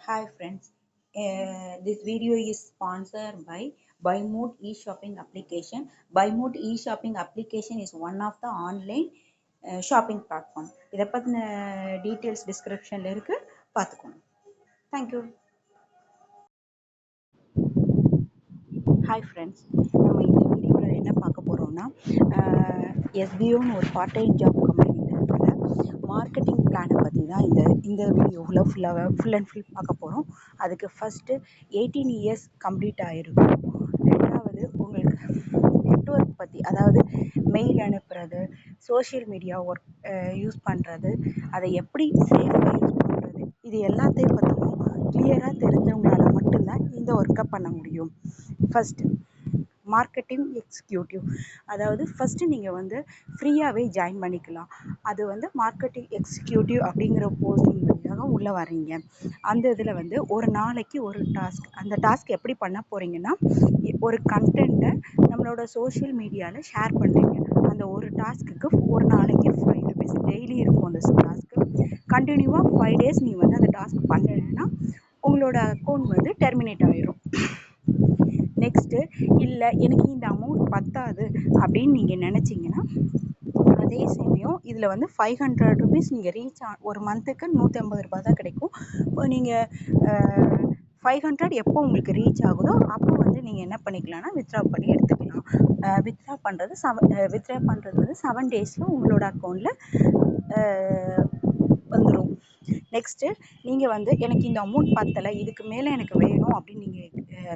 Hi friends, this video is sponsored by BuyMood e-shopping application. BuyMood e-shopping application is one of the online shopping platform. இதை பற்றின details டிஸ்கிரிப்ஷனில் இருக்குது, பார்த்துக்கோங்க. Thank you. Hi friends, நம்ம இந்த வீடியோவில் என்ன பார்க்க போகிறோம்னா எஸ்பிஓன்னு ஒரு பார்ட் டைம் ஜாப் கம்பெனியில் மார்க்கெட்டிங் பிளானை பற்றி தான் இந்த வீடியோவில் ஃபுல் அண்ட் ஃபுல் பார்க்க போகிறோம். அதுக்கு ஃபஸ்ட்டு 18 இயர்ஸ் கம்ப்ளீட் ஆகிருக்கும். ரெண்டாவது உங்களுக்கு நெட்ஒர்க் பற்றி, அதாவது மெயில் அனுப்புறது, சோஷியல் மீடியா ஒர்க் யூஸ் பண்ணுறது, அதை எப்படி சேஃபாக யூஸ் பண்ணுறது, இது எல்லாத்தையும் பற்றியும் கிளியராக தெரிஞ்சவங்களால மட்டும்தான் இந்த ஒர்க்கை பண்ண முடியும். ஃபஸ்ட்டு மார்க்கெட்டிங் எக்ஸிக்யூட்டிவ், அதாவது ஃபஸ்ட்டு நீங்கள் வந்து ஃப்ரீயாகவே ஜாயின் பண்ணிக்கலாம். அது வந்து மார்க்கெட்டிங் எக்ஸிக்யூட்டிவ் அப்படிங்கிற போஸ்டிங் வழியாக உள்ளே வர்றீங்க. அந்த இதில் வந்து ஒரு நாளைக்கு ஒரு டாஸ்க், அந்த டாஸ்க் எப்படி பண்ண போகிறீங்கன்னா, ஒரு கண்டென்ட்டை நம்மளோட சோஷியல் மீடியாவில் ஷேர் பண்ணுறீங்க. அந்த ஒரு டாஸ்க்குக்கு ஒரு நாளைக்கு 5 rupees டெய்லி இருக்கும். அந்த டாஸ்க்கு கண்டினியூவாக 5 days நீங்கள் வந்து அந்த டாஸ்க் பண்ணலைன்னா உங்களோட அக்கௌண்ட் வந்து டெர்மினேட் ஆகிரும். நெக்ஸ்ட்டு, இல்லை எனக்கு இந்த அமௌண்ட் பத்தாது அப்படின்னு நீங்கள் நினச்சிங்கன்னா, அதே சமயம் இதில் வந்து 500 rupees நீங்கள் ரீச் ஒரு மந்த்துக்கு 150 ரூபா தான் கிடைக்கும். நீங்கள் 500 எப்போ உங்களுக்கு ரீச் ஆகுதோ அப்போ வந்து நீங்கள் என்ன பண்ணிக்கலாம்னா வித்ட்ரா பண்ணி எடுத்துக்கலாம். வித்ட்ரா பண்ணுறது வந்து 7 daysல உங்களோட அக்கௌண்ட்டில் வந்துடும். நெக்ஸ்ட்டு, நீங்கள் வந்து எனக்கு இந்த அமௌண்ட் பத்தலை, இதுக்கு மேலே எனக்கு வேணும் அப்படின்னு நீங்கள்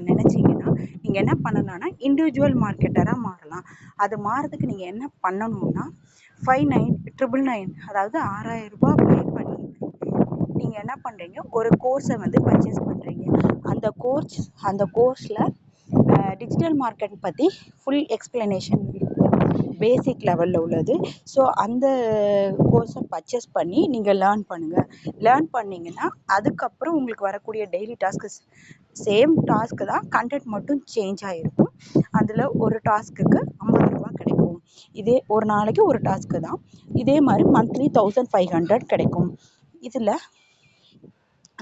நினச்சிங்கன்னா நீங்கள் என்ன பண்ணலாம்னா இண்டிவிஜுவல் மார்க்கெட்டராக மாறலாம். அது மாறதுக்கு நீங்கள் என்ன பண்ணணும்னா 5999, அதாவது 6000 ரூபா பே பண்ணி நீங்கள் என்ன பண்ணுறீங்க, ஒரு கோர்ஸை வந்து பர்ச்சேஸ் பண்ணுறீங்க. அந்த கோர்ஸில் டிஜிட்டல் மார்க்கெட் பற்றி ஃபுல் எக்ஸ்ப்ளனேஷன் பேசிக் லெவலில் உள்ளது. ஸோ அந்த கோர்ஸை பர்ச்சேஸ் பண்ணி நீங்கள் லேர்ன் பண்ணுங்கள். லேர்ன் பண்ணிங்கன்னா அதுக்கப்புறம் உங்களுக்கு வரக்கூடிய டெய்லி டாஸ்க்கு சேம் டாஸ்க்கு தான், கண்டென்ட் மட்டும் சேஞ்ச் ஆகிருக்கும். அதில் ஒரு டாஸ்க்குக்கு 50 ரூபா கிடைக்கும். இதே ஒரு நாளைக்கு ஒரு டாஸ்க்கு தான். இதே மாதிரி மந்த்லி 1500 கிடைக்கும். இதில்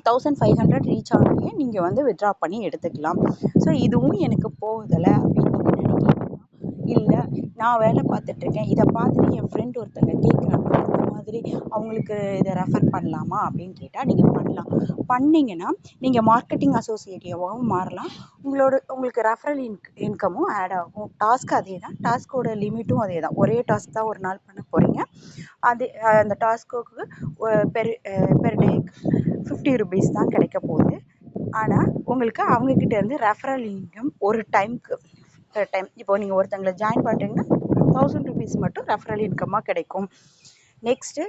1500 ரீச் ஆனோடனே நீங்கள் வந்து வித்ட்ரா பண்ணி எடுத்துக்கலாம். ஸோ இதுவும் எனக்கு போகுதில்லை அப்படின்னு நீங்கள் நினைக்கிறீங்கன்னா, இல்லை நான் வேலை பார்த்துட்ருக்கேன், இதை பார்த்துட்டு என் ஃப்ரெண்ட் ஒருத்தங்க கேட்குறாங்க, இந்த மாதிரி அவங்களுக்கு இதை ரெஃபர் பண்ணலாமா அப்படின்னு கேட்டால் நீங்கள் பண்ணலாம். பண்ணிங்கன்னா நீங்கள் மார்க்கெட்டிங் அசோசியேட்டிவாகவும் மாறலாம். உங்களுக்கு ரெஃபரல் இன்கமும் ஆட் ஆகும். டாஸ்க் அதே தான், டாஸ்கோட லிமிட்டும் அதே தான். ஒரே டாஸ்க் தான் ஒரு நாள் பண்ண போகிறீங்க. அந்த டாஸ்க்கு பெர் டேக்கு 50 rupees தான் கிடைக்க போகுது. ஆனால் உங்களுக்கு அவங்கக்கிட்டேருந்து ரெஃபரல் இன்கம் ஒரு டைம் இப்போ நீங்கள் ஒருத்தங்களை ஜாயின் பண்ணுறீங்கன்னா 1000 rupees மட்டும் ரெஃபரல் இன்கமாக கிடைக்கும். நெக்ஸ்ட்டு,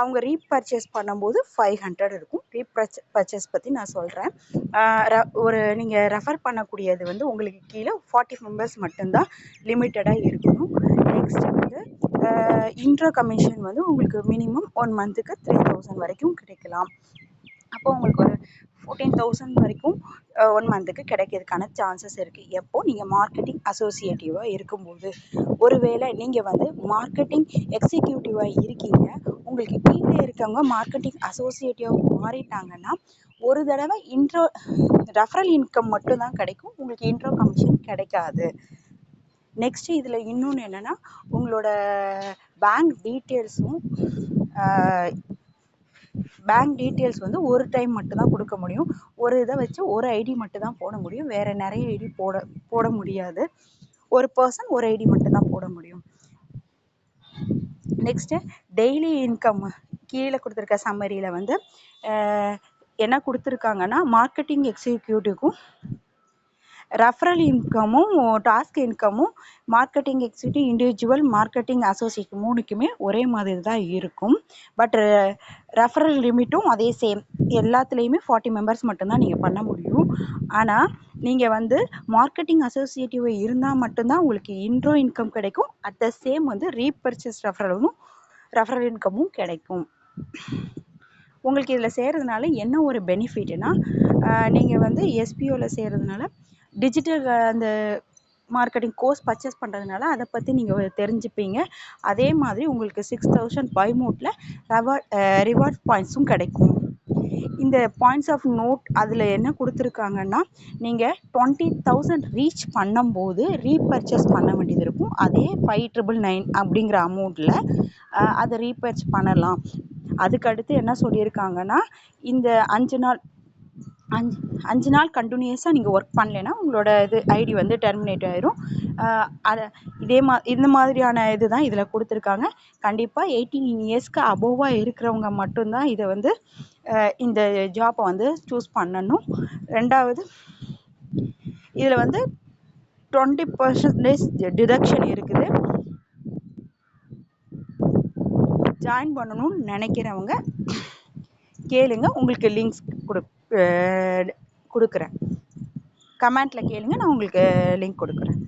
அவங்க ரீபர்ச்சேஸ் பண்ணும்போது 500 இருக்கும். ரீபர்ச்சேஸ் பற்றி நான் சொல்கிறேன். நீங்கள் ரெஃபர் பண்ணக்கூடியது வந்து உங்களுக்கு கீழே 40 members மட்டும்தான் லிமிட்டடாக இருக்கணும். நெக்ஸ்ட்டு வந்து இன்ட்ரோ கமிஷன் வந்து உங்களுக்கு மினிமம் 1 monthக்கு 3000 வரைக்கும் கிடைக்கலாம். அப்போ உங்களுக்கு ஒரு 14,000 வரைக்கும் 1 monthக்கு கிடைக்கிறதுக்கான சான்சஸ் இருக்குது. எப்போ நீங்கள் மார்க்கெட்டிங் அசோசியேட்டிவாக இருக்கும்போது. ஒருவேளை நீங்கள் வந்து மார்க்கெட்டிங் எக்ஸிக்யூட்டிவாக இருக்கீங்க, உங்களுக்கு கீழே இருக்கவங்க மார்க்கெட்டிங் அசோசியேட்டிவாக மாறிட்டாங்கன்னா ஒரு தடவை ரெஃபரல் இன்கம் மட்டும்தான் கிடைக்கும், உங்களுக்கு இன்ட்ரோ கமிஷன் கிடைக்காது. நெக்ஸ்ட்டு, இதில் இன்னொன்று என்னென்னா, உங்களோட பேங்க் டீட்டெயில்ஸ் வந்து ஒரு டைம் மட்டும்தான் கொடுக்க முடியும். ஒரு இதை வச்சு ஒரு ஐடி மட்டும்தான் போட முடியும். வேறு நிறைய ஐடி போட முடியாது. ஒரு பர்சன் ஒரு ஐடி மட்டும்தான் போட முடியும். நெக்ஸ்ட்டு, டெய்லி இன்கம் கீழே கொடுத்துருக்க சம்மரியில் வந்து என்ன கொடுத்துருக்காங்கன்னா, மார்க்கெட்டிங் எக்ஸிக்யூட்டிவ்க்கும் ரெஃபரல் இன்கமும் டாஸ்க் இன்கமும் marketing executive, individual, marketing associate 3க்குமே ஒரே மாதிரி தான் இருக்கும். பட் ரெஃபரல் லிமிட்டும் அதே சேம். எல்லாத்துலேயுமே 40 members மட்டும்தான் நீங்கள் பண்ண முடியும். ஆனால் நீங்கள் வந்து மார்க்கெட்டிங் அசோசியேட்டிவ் இருந்தால் மட்டும்தான் உங்களுக்கு இன்ட்ரோ இன்கம் கிடைக்கும். அட் த சேம் வந்து ரீபர்ச்சேஸ் ரெஃபரல் இன்கமும் கிடைக்கும். உங்களுக்கு இதில் சேர்றதுனால என்ன ஒரு பெனிஃபிட்னா, நீங்கள் வந்து எஸ்பிஓவில் சேர்றதுனால டிஜிட்டல் அந்த மார்க்கெட்டிங் கோர்ஸ் பர்ச்சேஸ் பண்ணுறதுனால அதை பற்றி நீங்கள் தெரிஞ்சுப்பீங்க. அதே மாதிரி உங்களுக்கு 6000 பைமோட்டில் ரிவார்ட் பாயிண்ட்ஸும் கிடைக்கும். இந்த பாயிண்ட்ஸ் ஆஃப் நோட் அதில் என்ன கொடுத்துருக்காங்கன்னா, நீங்கள் 20,000 ரீச் பண்ணும்போது ரீபர்ச்சேஸ் பண்ண வேண்டியது இருக்கும். அதே 5,999 அப்படிங்கிற அமௌண்ட்டில் அதை ரீபர்ச் பண்ணலாம். அதுக்கடுத்து என்ன சொல்லியிருக்காங்கன்னா, இந்த 5 நாள் கண்டினியூஸாக நீங்கள் ஒர்க் பண்ணலைன்னா உங்களோட ஐடி வந்து டெர்மினேட் ஆயிரும். அதை இந்த மாதிரியான இதுதான் இதில் கொடுத்துருக்காங்க. கண்டிப்பாக 18 இயர்ஸ்க்கு அபோவாக இருக்கிறவங்க மட்டும்தான் இதை வந்து இந்த ஜாப்பை வந்து சூஸ் பண்ணணும். ரெண்டாவது, இதில் வந்து 20% டிடக்ஷன் இருக்குது. ஜாயின் பண்ணணும்னு நினைக்கிறவங்க கேளுங்க, உங்களுக்கு லிங்க்ஸ் கொடுக்குறேன். கமெண்ட்டில் கேளுங்க, நான் உங்களுக்கு லிங்க் கொடுக்குறேன்.